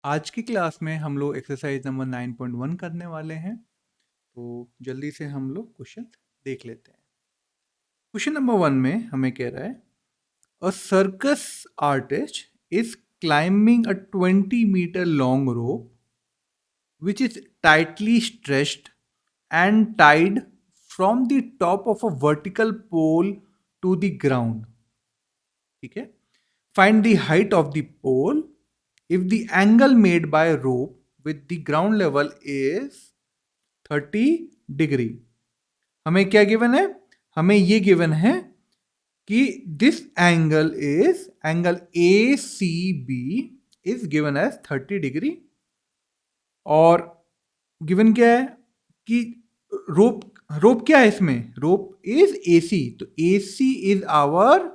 आज की क्लास में हम लोग एक्सरसाइज नंबर 9.1 करने वाले हैं। तो जल्दी से हम लोग क्वेश्चन देख लेते हैं। क्वेश्चन नंबर 1 में हमें कह रहा है अ circus artist is climbing a 20-meter long rope which is tightly stretched and tied from the top of a vertical pole to the ground. ठीक है, find the height of the pole if the angle made by rope with the ground level is 30 degree. हमें क्या given है? हमें ये given है कि this angle A C B is given as 30 degree. और गिवन क्या है कि रोप क्या है इसमें? रोप इज ए सी, तो ए C is our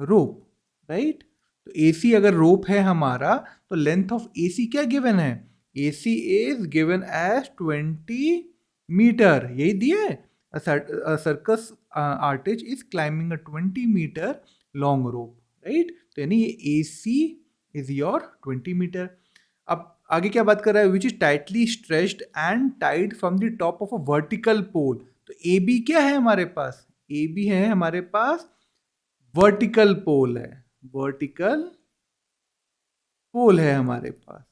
rope, right? तो ए सी अगर रोप है हमारा, तो लेंथ ऑफ ए सी क्या गिवन है? A C is given as 20 metre, यही दिया है। A circus artist is climbing a 20-meter long rope, right? तो यानी ये A C is your 20 metre. अब आगे क्या बात कर रहा है? Which is tightly stretched and tied from the top of a vertical pole. तो ए बी क्या है हमारे पास? ए बी है हमारे पास वर्टिकल पोल है, वर्टिकल पोल है हमारे पास,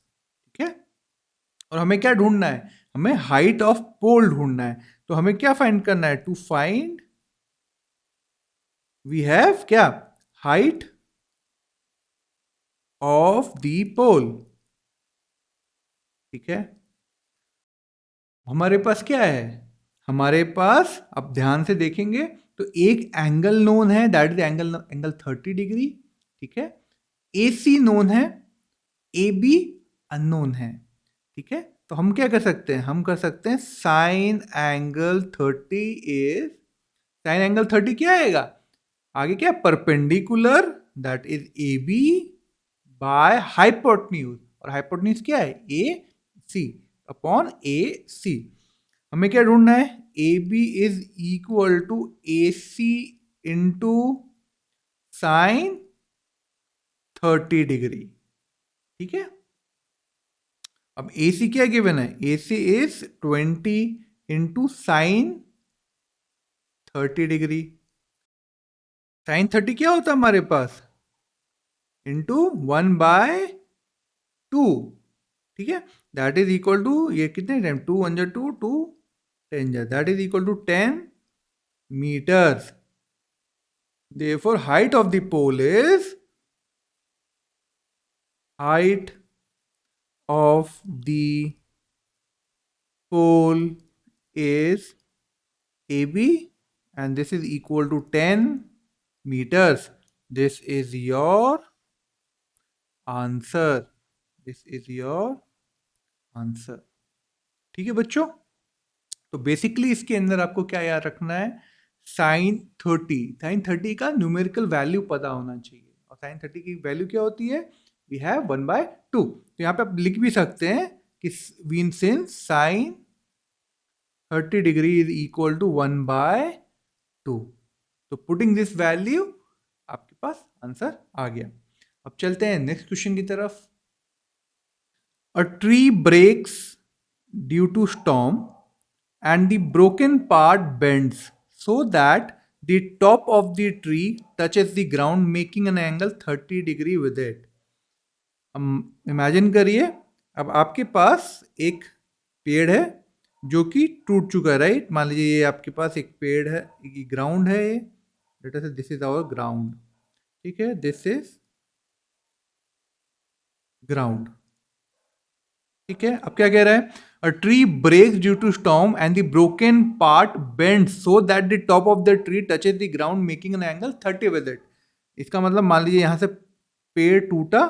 ठीक है। और हमें क्या ढूंढना है? हमें हाइट ऑफ पोल ढूंढना है। तो हमें क्या फाइंड करना है? टू फाइंड वी हैव क्या? हाइट ऑफ द पोल, ठीक है। हमारे पास क्या है? हमारे पास, अब ध्यान से देखेंगे तो एक एंगल नोन है, दैट इज एंगल 30 डिग्री, ठीक है। ए सी नोन है, ए बी अननोन है, ठीक है। तो हम क्या कर सकते हैं? हम कर सकते हैं साइन एंगल 30 क्या आएगा? आगे क्या? Perpendicular, that is A B by hypotenuse, और हाइपोटेन्यूज क्या है? A C upon A C. हमें क्या ढूंढना है? A B is equal to A C into sine 30 degree, ठीक है। अब ए सी क्या गिवन है? A C is 20 into sine 30 degree. Sine 30 क्या होता है हमारे पास? इंटू 1/2, ठीक है। दैट इज इक्वल टू, ये कितने टाइम? 2 1 2 2 10 जा, that is equal to 10 metres. Therefore height of the pole is height of the pole is AB, and this is equal to 10 meters. This is your answer. This is your answer. ठीक है बच्चों? तो basically इसके अंदर आपको क्या याद रखना है? साइन 30 का न्यूमेरिकल वैल्यू पता होना चाहिए। और साइन 30 की वैल्यू क्या होती है? We have 1/2। तो यहाँ पे आप लिख भी सकते हैं कि since sine 30 degree is equal to 1/2। तो पुटिंग दिस वैल्यू, आपके पास आंसर आ गया। अब चलते हैं नेक्स्ट क्वेश्चन की तरफ। A tree breaks due to storm and the broken part bends so that the top of the tree touches the ground making an angle 30 degree with it। हम imagine करिए, अब आपके पास एक पेड़ है जो कि टूट चुका है, राइट? मान लीजिए ये आपके पास एक पेड़ है, ग्राउंड है, ये late us say this is our ground, ठीक है। दिस इज ग्राउंड, ठीक है। अब क्या कह रहा है? A tree breaks due to storm and the broken part bends so that the top of the tree touches the ground making an angle 30 with it। इसका मतलब मान लीजिए यहां से पेड़ टूटा,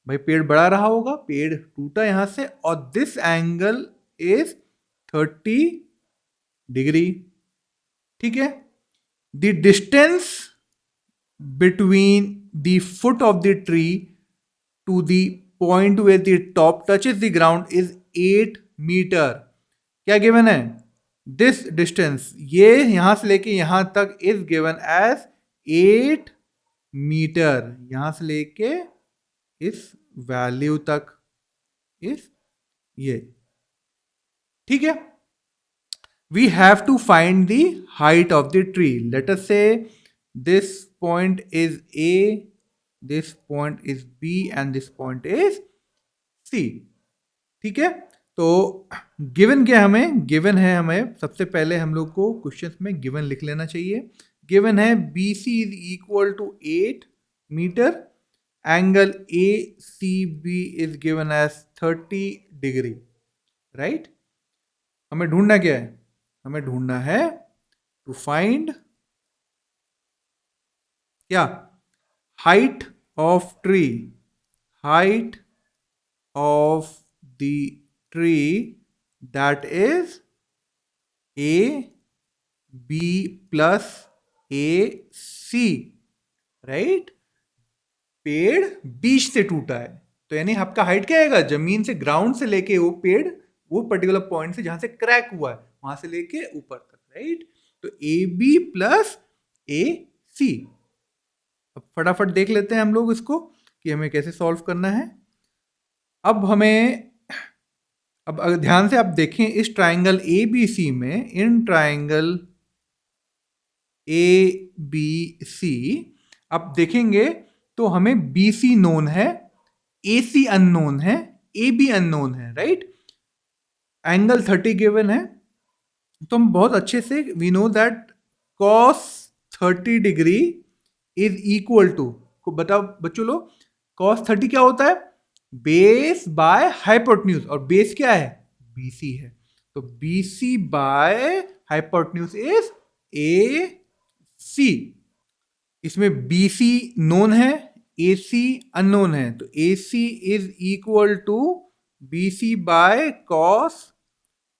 भाई पेड़ बड़ा रहा होगा, पेड़ टूटा यहां से, और दिस एंगल इज 30 डिग्री, ठीक है। The distance between the foot of the tree to the point where the top touches the ground is 8 metre. क्या गिवन है? दिस डिस्टेंस, ये यहां से लेके यहां तक इज गिवन एज 8 मीटर, यहां से लेके इस वैल्यू तक, इज ये, ठीक है। We have to find the height of the tree. Let us say this point is A, this point is B and this point is C, ठीक है। तो गिवन क्या हमें, गिवन है हमें सबसे पहले हम लोग को क्वेश्चन में गिवन लिख लेना चाहिए। गिवन है B C is equal to 8 metre, angle A C B is given as 30 degree, right. हमें ढूंढना क्या है, हमें ढूंढना है टू फाइंड क्या, height of tree, height of the tree that is A B plus A C, right. पेड़ बीच से टूटा है, तो यानी आपका हाइट क्या आएगा, जमीन से, ग्राउंड से लेके वो पेड़, वो पर्टिकुलर पॉइंट से जहां से क्रैक हुआ है वहां से लेके ऊपर तक, राइट। तो ए बी प्लस ए सी। अब फटाफट देख लेते हैं हम लोग इसको कि हमें कैसे सॉल्व करना है। अब हमें, अब अगर ध्यान से आप देखें इस ट्राइंगल ए बी सी में, इन ट्राइंगल ए बी सी आप देखेंगे तो हमें बी सी नोन है, ए सी अननोन है, ए बी अननोन है, राइट। एंगल 30 गिवन है, तो हम बहुत अच्छे से we know that cos 30 degree is equal to, को बताओ बच्चों लोग, cos 30 क्या होता है, बेस बाय हाइपोटेन्यूज, और बेस क्या है, BC है। तो BC by hypotenuse is AC। इसमें BC नोन है, AC अननोन है, तो AC is equal to BC by cos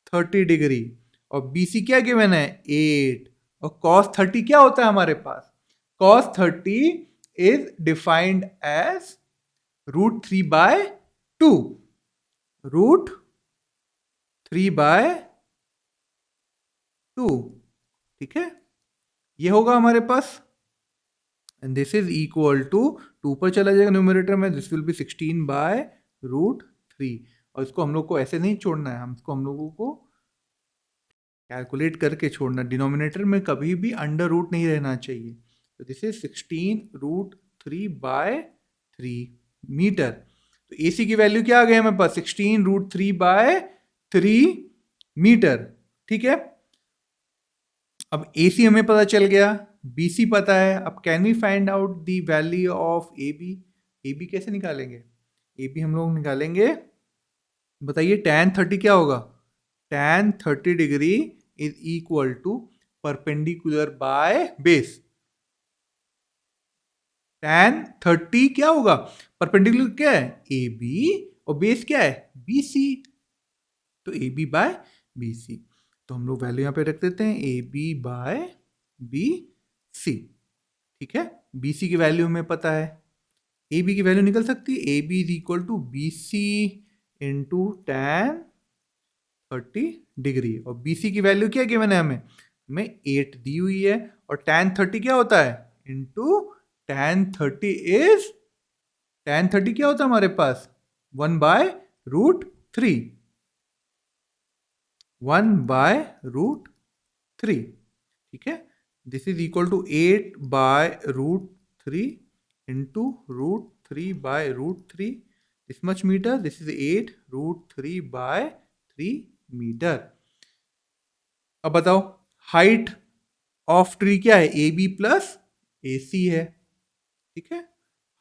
30 degree, और BC क्या गिवन है 8, और cos 30 क्या होता है हमारे पास, cos 30 इज डिफाइंड एज √3/2, √3/2, ठीक है। ये होगा हमारे पास, and this is equal to 2 पर चला जाएगा न्यूमरेटर में, दिस विल बी 16/√3, और इसको हम लोग को ऐसे नहीं छोड़ना है, हमको हम लोगों को कैलकुलेट करके छोड़ना, डिनोमिनेटर में कभी भी अंडर रूट नहीं रहना चाहिए। तो दिस इज 16√3/3 मीटर। तो AC की वैल्यू क्या आ गई हमारे पास, 16√3/3 मीटर, ठीक है। अब AC हमें पता चल गया, BC पता है। अब can we find out the value of AB। AB कैसे निकालेंगे, AB हम लोग निकालेंगे, बताइए tan 30 क्या होगा, tan 30 degree is equal to perpendicular by base. tan 30 क्या होगा, परपेंडिकुलर क्या है AB, और बेस क्या है BC, तो AB बाय BC। तो हम लोग वैल्यू यहां पे रख देते हैं AB बाय BC, ठीक है। BC की वैल्यू हमें पता है, AB की वैल्यू निकल सकती है, AB is equal to BC into tan 30 degree, और BC की वैल्यू क्या गिवन है हमें 8 दी हुई है, और tan 30 क्या होता है, इंटू tan 30 इज, tan 30 क्या होता है हमारे पास 1/√3, 1/√3, ठीक है। This is equal to 8/√3 into √3/√3, this much metre, this is 8√3/3 metre. अब बताओ हाइट ऑफ ट्री क्या है, AB प्लस AC है, ठीक है।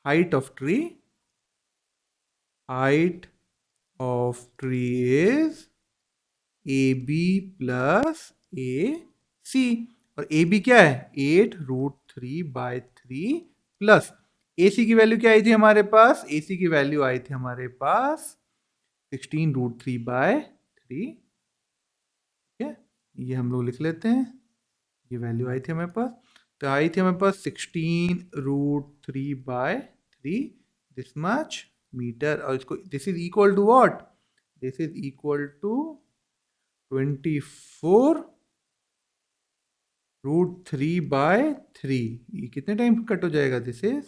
Height of tree, height of tree is AB plus AC, और AB क्या है 8√3/3 प्लस AC की वैल्यू क्या आई थी हमारे पास, AC की वैल्यू आई थी हमारे पास 16√3/3, ठीक है। ये हम लोग लिख लेते हैं, ये वैल्यू आई थी हमारे पास, तो आई थी हमारे पास 16√3/3, दिस मच मीटर, और इसको this is equal to what, this is equal to 24√3/3। ये कितने टाइम कट हो जाएगा, this is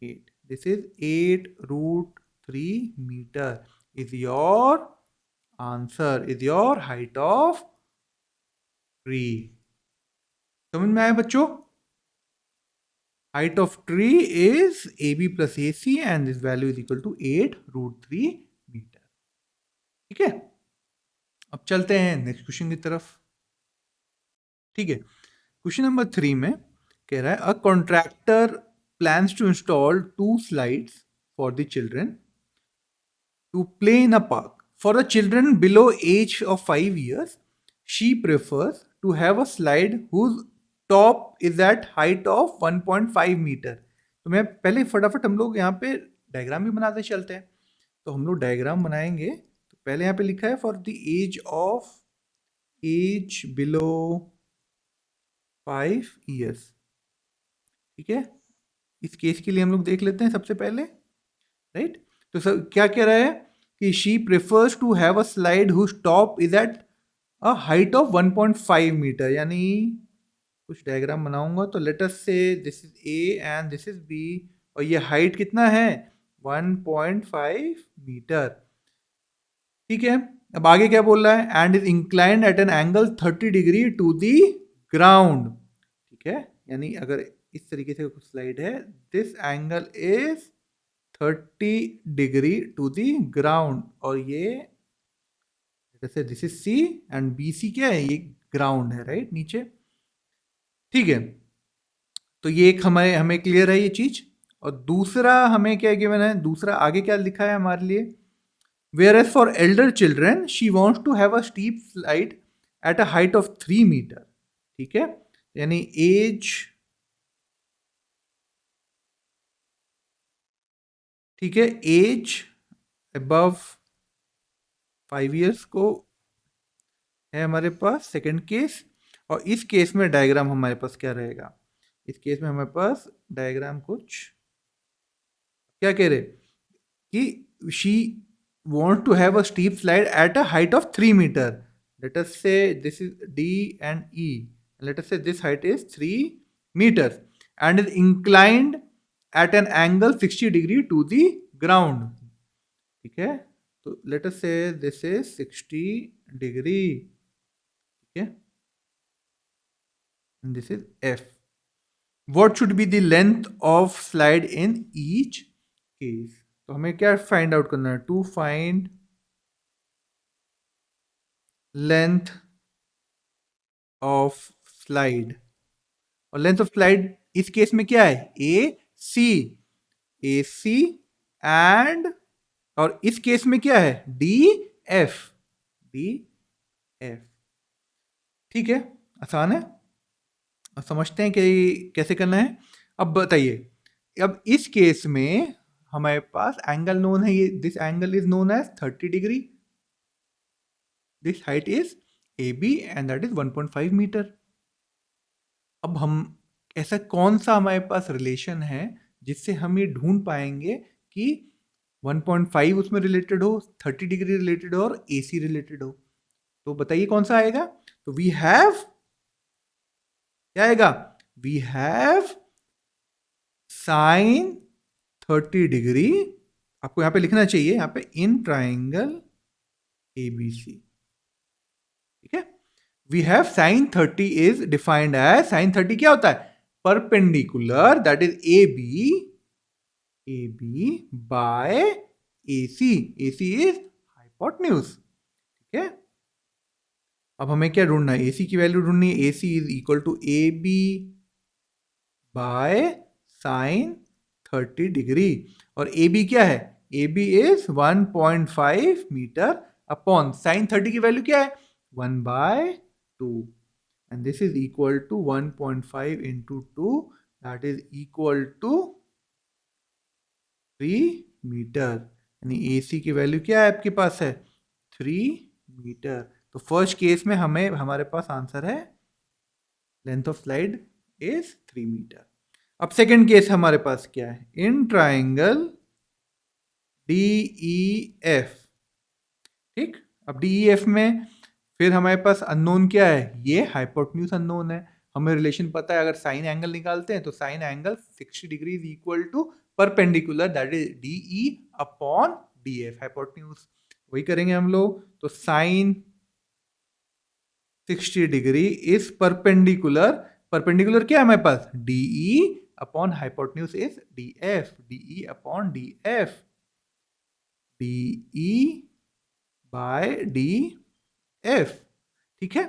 8, this is 8√3 metre, is your answer, is your height of tree. समझ में आया बच्चों? Height of tree is AB plus AC and this value is equal to 8√3 meter. ठीक है, अब चलते हैं नेक्स्ट क्वेश्चन की तरफ. ठीक है, क्वेश्चन नंबर 3 में कह रहा है a contractor plans to install 2 slides for the children to play in a park. For the children below age of 5 years, she prefers to have a slide whose top is at height of 1.5 metre. तो मैं पहले फटाफट हम लोग यहाँ पे diagram भी बनाते चलते हैं. तो हम लोग डायग्राम बनाएंगे. तो पहले यहाँ पे लिखा है for the age below 5 years. ठीक है, इस केस के लिए हम लोग देख लेते हैं सबसे पहले, राइट. तो सर क्या कह रहा है कि she prefers to have a slide whose top is at a height of 1.5 metre. यानी कुछ डायग्राम बनाऊंगा तो let us say this is A and this is B और ये हाइट कितना है 1.5 मीटर. ठीक है, अब आगे क्या बोल रहा है and is inclined at an angle 30 degree to the ground. ठीक है, यानी अगर इस तरीके से कुछ स्लाइड है, this angle is 30 degree to the ground और ये जैसे this is C and B C क्या है, ये ग्राउंड है, राइट, नीचे. ठीक है, तो ये एक हमें क्लियर है ये चीज. और दूसरा हमें क्या गिवन है, दूसरा आगे क्या लिखा है हमारे लिए, whereas for elder children she wants to have a steep slide at a height of 3 metre. ठीक है, यानी एज, ठीक है, एज अबव 5 years को है हमारे पास सेकंड केस. और इस केस में डायग्राम हमारे पास क्या रहेगा, इस केस में हमारे पास डायग्राम कुछ क्या कह रहे कि she want to have a steep slide at a height of 3 meter. Let us say this is D and E. Let us say this height is 3 meters and is inclined at an angle 60 degree to the ground. ठीक है, तो let us say this is 60 degree. ठीक है, and this is F. What should be the length of slide in each case? तो हमें क्या find out करना है, to find length of slide. और लेंथ ऑफ स्लाइड इस केस में क्या है, ए सी एंड, और इस केस में क्या है, डी एफ. ठीक है, आसान है, अब समझते हैं कि कैसे करना है. अब बताइए, अब इस केस में हमारे पास एंगल नोन है, ये this angle is known as 30 degree. This height is A B and that is 1.5 metre. अब हम ऐसा कौन सा हमारे पास रिलेशन है जिससे हम ये ढूंढ पाएंगे कि 1.5 उसमें रिलेटेड हो, 30 डिग्री रिलेटेड हो और AC रिलेटेड हो. तो बताइए कौन सा आएगा. तो वी हैव, क्या आएगा, वी हैव साइन 30 डिग्री. आपको यहां पे लिखना चाहिए, यहां पे इन ट्राइंगल ABC. ठीक है, we have sin 30 is defined as, sin 30 क्या होता है, perpendicular, that is AB by AC. AC is hypotenuse. ठीक है, अब हमें क्या ढूंढना है, AC की वैल्यू ढूंढनी है. AC is equal to AB by sin 30 degree. और AB क्या है, AB is 1.5 metre upon sin 30 की वैल्यू क्या है, 1/2, and this is equal to 1.5 into 2, that is equal to 3 metre. यानी AC की वैल्यू क्या है आपके पास है, 3 मीटर. तो फर्स्ट केस में हमारे पास आंसर है length of slide is 3 metre. अब सेकेंड केस हमारे पास क्या है, इन ट्राइंगल DEF. ठीक, अब DEF में फिर हमारे पास अननोन क्या है, ये हाइपोटेन्यूज अननोन है. हमें रिलेशन पता है, अगर साइन एंगल निकालते हैं तो sine angle 60 degree is equal to perpendicular, that is DE upon DF, hypotenuse. वही करेंगे हम लोग। तो sine 60 degree is perpendicular, perpendicular क्या है हमारे पास, DE upon hypotenuse is DF, DE upon DF, DE by DF। ठीक है,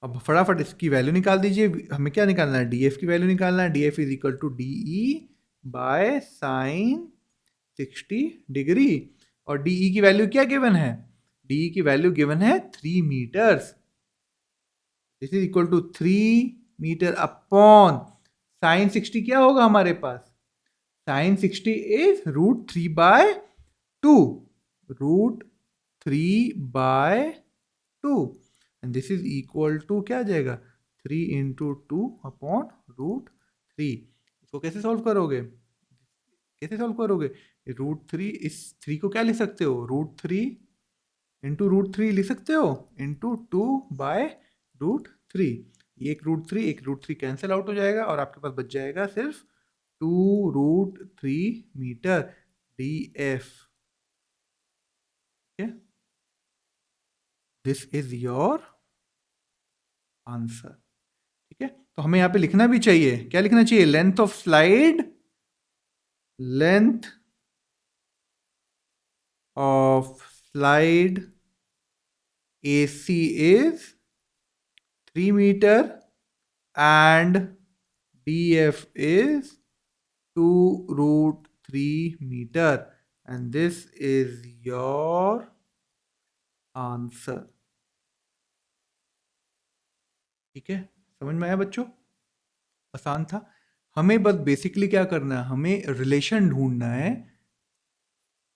अब फटाफट इसकी वैल्यू निकाल दीजिए। हमें क्या निकालना है, DF की वैल्यू निकालना है। DF is equal to DE by sine 60 degree. और DE की वैल्यू क्या गिवन है, DE की वैल्यू गिवन है 3 meters. This is equal to 3 meter upon sine 60 क्या होगा हमारे पास, sine 60 is √3 by 2, √3/2 and this is equal to क्या आ जाएगा, 3 इंटू 2 अपॉन √3। इसको कैसे सॉल्व करोगे, कैसे सॉल्व करोगे, √3, इस 3 को क्या लिख सकते हो, √3 इंटू √3 लिख सकते हो, इंटू 2/√3। ये एक √3 एक √3 कैंसिल आउट हो जाएगा और आपके पास बच जाएगा सिर्फ 2√3 metre DF। This is your answer. ठीक है, तो हमें यहां पे लिखना भी चाहिए, क्या लिखना चाहिए, length of slide, length of slide AC is 3 meter and DF is 2√3 meter and this is your answer। ठीक है, समझ में आया बच्चों, आसान था। हमें बस बेसिकली क्या करना है, हमें रिलेशन ढूंढना है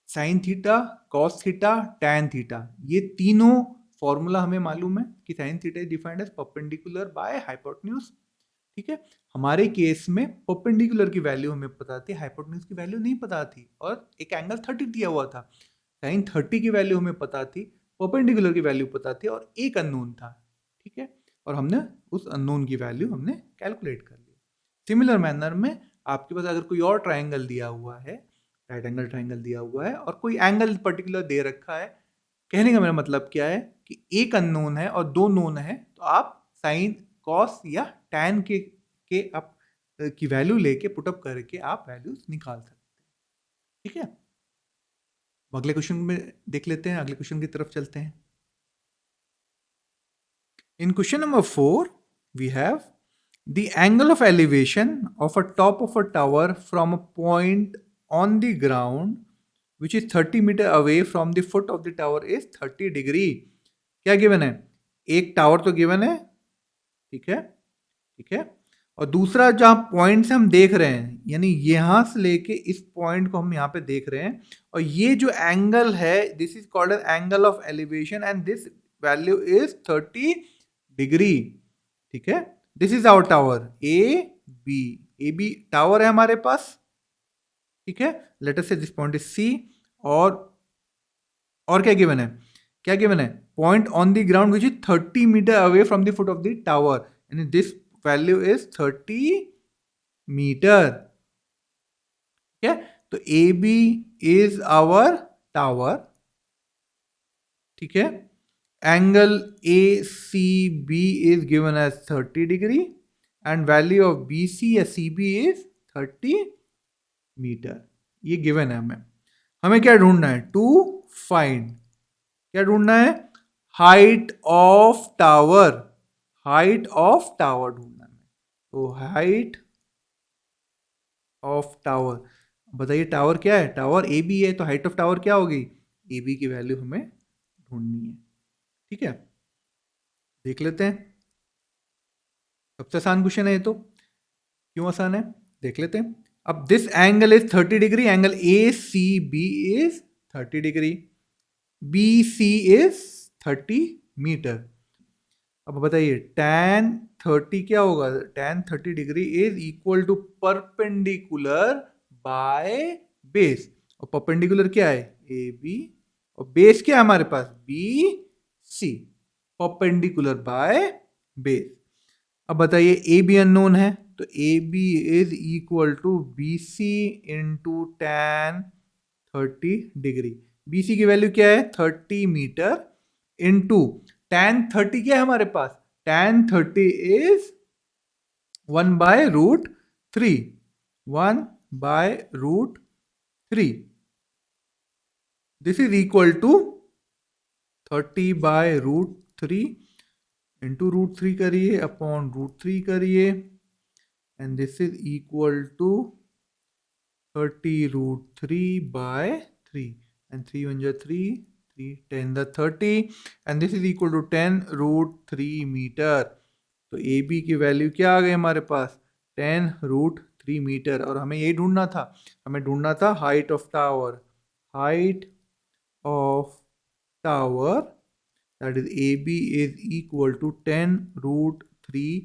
sine theta, cos theta, tan theta, ये तीनों फॉर्मूला हमें मालूम है कि sine theta is defined as perpendicular by hypotenuse. ठीक है, हमारे केस में परपेंडिकुलर की वैल्यू हमें पता थी, हाइपोटेन्यूज की वैल्यू नहीं पता थी, और एक एंगल 30 दिया हुआ था, साइन 30 की वैल्यू हमें पता थी, परपेंडिकुलर की वैल्यू पता थी, और एक अननोन था। ठीक है, और हमने उस अननोन की वैल्यू हमने कैलकुलेट कर ली। सिमिलर मैनर में आपके पास अगर कोई और ट्राइंगल दिया हुआ है, राइट एंगल ट्राइंगल दिया हुआ है और कोई एंगल पर्टिकुलर दे रखा है, कहने का मेरा मतलब क्या है कि एक अननोन है और दो नोन है, तो आप साइन, कॉस या टैन के आप की वैल्यू लेके पुटअप करके आप वैल्यूज निकाल सकते हैं। ठीक है, अगले क्वेश्चन में देख लेते हैं, अगले क्वेश्चन की तरफ चलते हैं। In question number 4 we have the angle of elevation of a top of a tower from a point on the ground which is 30 meter away from the foot of the tower is 30 degree। क्या given है, एक tower तो given है, ठीक है, ठीक है, और दूसरा जहां पॉइंट से हम देख रहे हैं, यानी यहां से लेके इस पॉइंट को हम यहां पे देख रहे हैं, और ये जो एंगल है this is called as angle of elevation and this value is 30 degree. ठीक है, this is our tower A B tower है हमारे पास। ठीक है, late us say this point is C, और क्या गिवन है, क्या गिवन है, point on the ground which is 30 metre away from the foot of the tower and this value is 30 metre. ठीक है, तो AB इज आवर टावर। ठीक है, angle ACB is given as 30 degree and value of BC या CB is 30 metre. ये given है हमें क्या ढूंढना है, टू फाइंड, क्या ढूंढना है, height of tower, height of tower ढूंढना है। तो हाइट ऑफ टावर, बताइए टावर क्या है, टावर AB है, तो हाइट ऑफ टावर क्या होगी, AB की वैल्यू हमें ढूंढनी है। ठीक है, देख लेते हैं, सबसे आसान क्वेश्चन है ये, तो क्यों आसान है देख लेते हैं। अब this angle is 30 degree, angle ACB is 30 degree, BC is 30 metre. अब बताइए tan 30 क्या होगा, tan 30 degree is equal to perpendicular by base, और परपेंडिकुलर क्या है AB, और बेस क्या है हमारे पास BC, परपेंडिकुलर बाय बेस। अब बताइए AB अननोन है, तो AB is equal to BC into tan 30 degree. BC की वैल्यू क्या है 30 मीटर इनटू tan 30 क्या है हमारे पास, tan 30 is 1/√3, 1/√3. This is equal to 30/√3 into √3 करिए अपॉन √3 करिए, and this is equal to 30√3/3, and 3 1 जा 3, 3 10 the 30, and this is equal to 10√3 metre. तो ए बी की वैल्यू क्या आ गई हमारे पास 10√3 मीटर. और हमें यही ढूंढना था, हमें ढूंढना था height of tower, height of tower, that is AB is equal to 10√3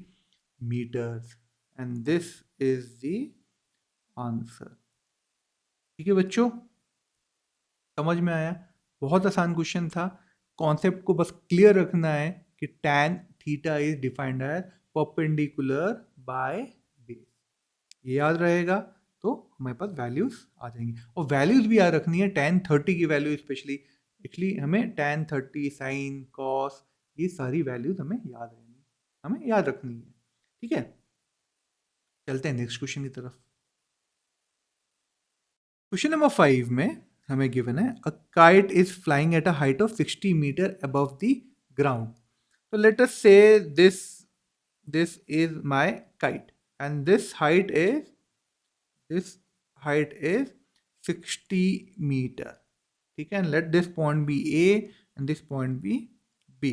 meters, and this is the answer. ठीक है बच्चों, समझ में आया? बहुत आसान क्वेश्चन था. कॉन्सेप्ट को बस क्लियर रखना है कि tan theta is defined as perpendicular by base. ये याद रहेगा तो हमारे पास वैल्यूज आ जाएंगी. और वैल्यूज भी याद रखनी है, tan 30 की वैल्यू स्पेशली, एक्चुअली हमें tan 30 साइन कॉस ये सारी वैल्यूज हमें याद रहनी, हमें याद रखनी है. ठीक है, चलते हैं नेक्स्ट क्वेश्चन की तरफ. क्वेश्चन नंबर 5 में हमें गिवन है a kite is flying at a height of 60 metre above the ground. तो let us say this is my kite, and this height is 60 meter. ठीक है, and let this point be A and this point be B.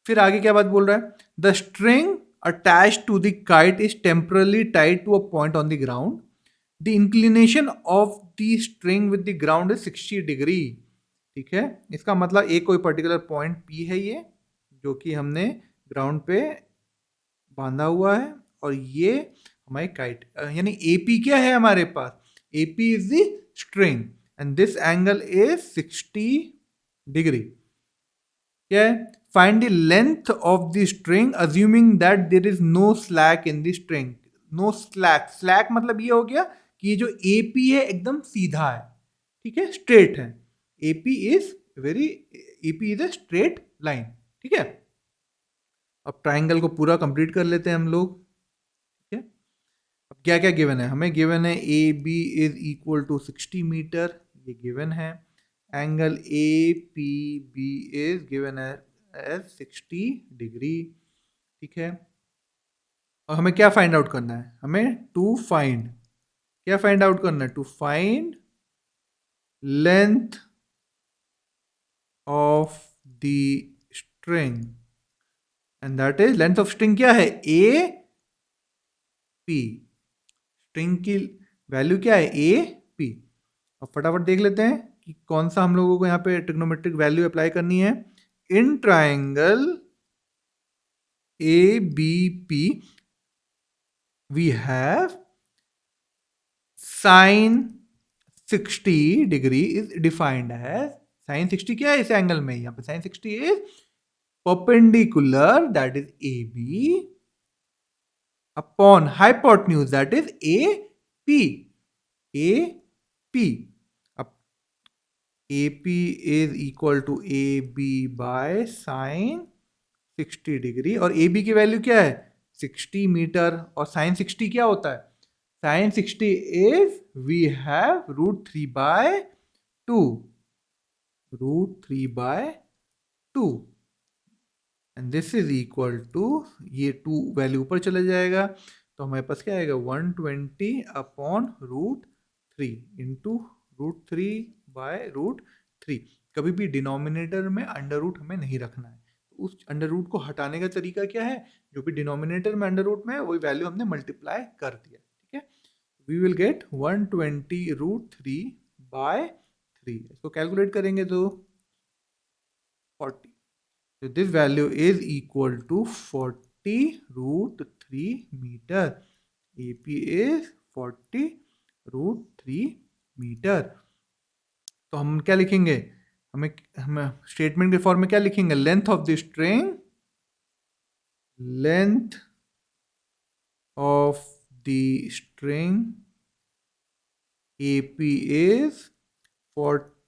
फिर आगे क्या बात बोल रहा है, the string attached to the kite is temporarily tied to a point on the ground. The inclination of the string with the ground is 60 degree. ठीक है, इसका मतलब एक कोई पर्टिकुलर पॉइंट P है ये, जो कि हमने ग्राउंड पे बांधा हुआ है, और ये हमारी काइट, यानी AP क्या है हमारे पास, AP is the string and this angle is 60 degree. क्या है, find the length of the string assuming that there is no slack in the string. No slack, slack मतलब ये हो गया कि ये जो AP है एकदम सीधा है, ठीक है, स्ट्रेट है. AP is a straight line. ठीक है, अब ट्राइंगल को पूरा कंप्लीट कर लेते हैं हम लोग. ठीक है, अब क्या क्या गिवन है, हमें गिवन है A B is equal to 60 metre, ये गिवन है. Angle A P B is given as 60 degree. ठीक है, और हमें क्या फाइंड आउट करना है, हमें क्या फाइंड आउट करना है, to find length of the string, and that is length of string क्या है, ए पी. स्ट्रिंग की वैल्यू क्या है, ए पी. अब फटाफट देख लेते हैं कि कौन सा हम लोगों को यहाँ पे ट्रिग्नोमेट्रिक वैल्यू अप्लाई करनी है. In triangle A B P we have sine 60 degree is defined है. साइन 60 क्या है इस एंगल में, यहाँ पे sine 60 is perpendicular, that is A B, upon hypotenuse, that is AP. AP. अब AP is equal to AB by sin 60 degree, और AB की वैल्यू क्या है 60 मीटर, और sin 60 क्या होता है, sin 60 is we have √3/2, √3/2, and this is equal to, ये 2 वैल्यू ऊपर चले जाएगा, तो हमारे पास क्या आएगा 120 अपॉन √3 इंटू √3/√3. कभी भी डिनोमिनेटर में अंडर रूट हमें नहीं रखना है. तो उस अंडर रूट को हटाने का तरीका क्या है, जो भी डिनोमिनेटर में अंडर रूट में है वही वैल्यू हमने मल्टीप्लाई कर दिया. ठीक है, वी विल गेट 120 √3/3. इसको कैलकुलेट करेंगे तो 40. So this value is equal to 40 √3 meter. AP is 40 √3 meter. तो हम क्या लिखेंगे, हमें स्टेटमेंट के फॉर्म में क्या लिखेंगे, length of the string, length of the string AP is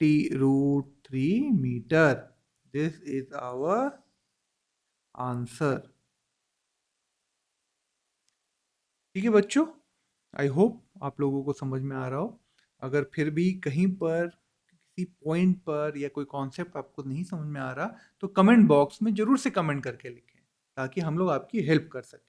30√3 metre. This is our answer. ठीक है बच्चों, आई होप आप लोगों को समझ में आ रहा हो। अगर फिर भी कहीं पर किसी पॉइंट पर या कोई कॉन्सेप्ट आपको नहीं समझ में आ रहा तो कमेंट बॉक्स में जरूर से कमेंट करके लिखें ताकि हम लोग आपकी हेल्प कर सकें।